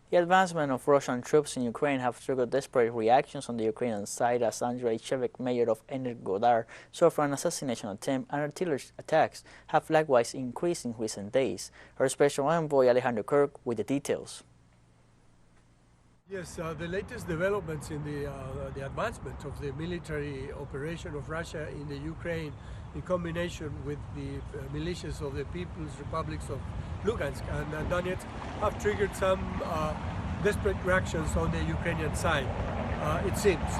The advancement of Russian troops in Ukraine have triggered desperate reactions on the Ukrainian side as Andrei Shevchik, mayor of Energodar, suffered an assassination attempt and artillery attacks have likewise increased in recent days. Our special envoy Alejandro Kirk with the details. Yes, the latest developments in the advancement of the military operation of Russia in the Ukraine, in combination with the militias of the People's Republics of Lugansk and Donetsk, have triggered some desperate reactions on the Ukrainian side. It seems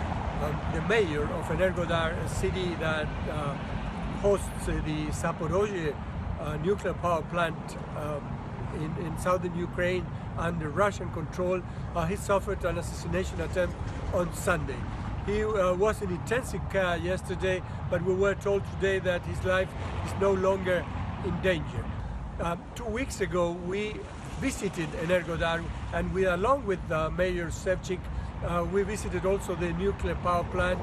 the mayor of Energodar, a city that hosts the Zaporozhye nuclear power plant in southern Ukraine under Russian control, he suffered an assassination attempt on Sunday. He was in intensive care yesterday, but we were told today that his life is no longer in danger. 2 weeks ago, we visited Energodar, and we, along with Mayor Shevchik, we visited also the nuclear power plant,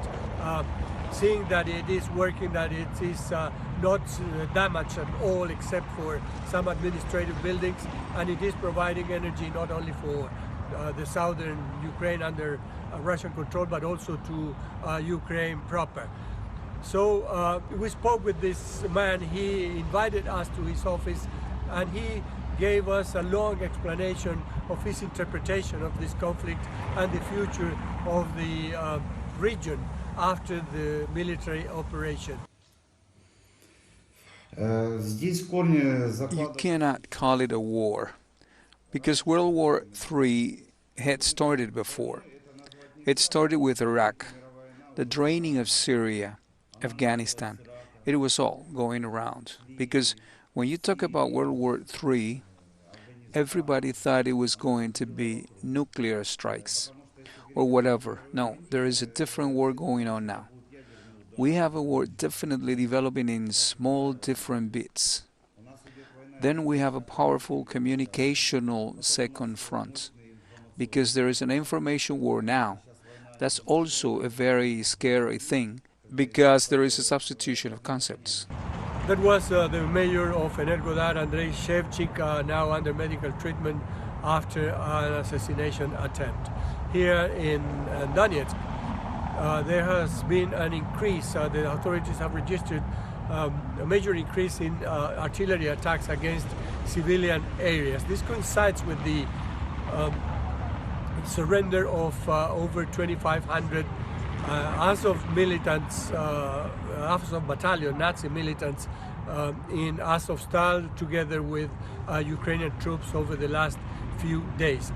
seeing that it is working, that it is not damaged at all except for some administrative buildings, and it is providing energy not only for the southern Ukraine under Russian control, but also to Ukraine proper. So we spoke with this man. He invited us to his office, and he gave us a long explanation of his interpretation of this conflict and the future of the region after the military operation. You cannot call it a war, because World War III had started before. It started with Iraq, the draining of Syria, Afghanistan. It was all going around, because when you talk about World War III, everybody thought it was going to be nuclear strikes or whatever. No, there is a different war going on now. We have a war definitely developing in small different bits. Then we have a powerful communicational second front, because there is an information war now. That's also a very scary thing, because there is a substitution of concepts. That was the mayor of Energodar, Andrei Shevchik, now under medical treatment after an assassination attempt. Here in Donetsk, there has been an increase. The authorities have registered a major increase in artillery attacks against civilian areas. This coincides with the surrender of over 2,500 Azov militants, Azov battalion, Nazi militants in Azovstal, together with Ukrainian troops over the last few days.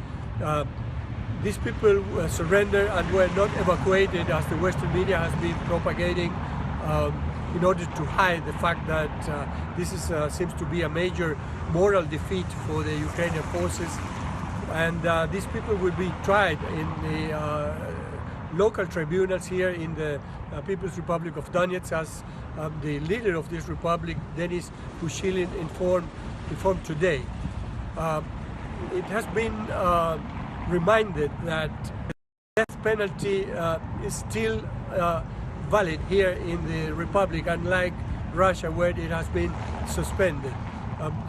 These people surrendered and were not evacuated, as the Western media has been propagating, in order to hide the fact that this seems to be a major moral defeat for the Ukrainian forces. And these people will be tried in the local tribunals here in the People's Republic of Donetsk, as the leader of this republic, Denis Pushilin, informed today. It has been reminded that the death penalty is still valid here in the Republic, unlike Russia, where it has been suspended.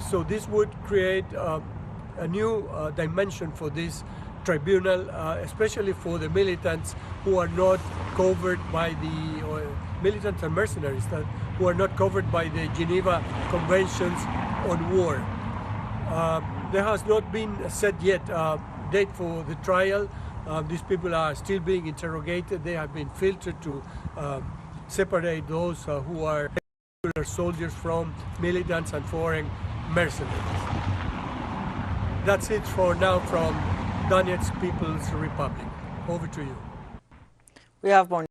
So this would create a new dimension for this tribunal, especially for the militants who are not covered by the militants and mercenaries who are not covered by the Geneva Conventions on War. There has not been set yet a date for the trial. These people are still being interrogated. They have been filtered to separate those who are regular soldiers from militants and foreign mercenaries. That's it for now from Donetsk People's Republic. Over to you. We have more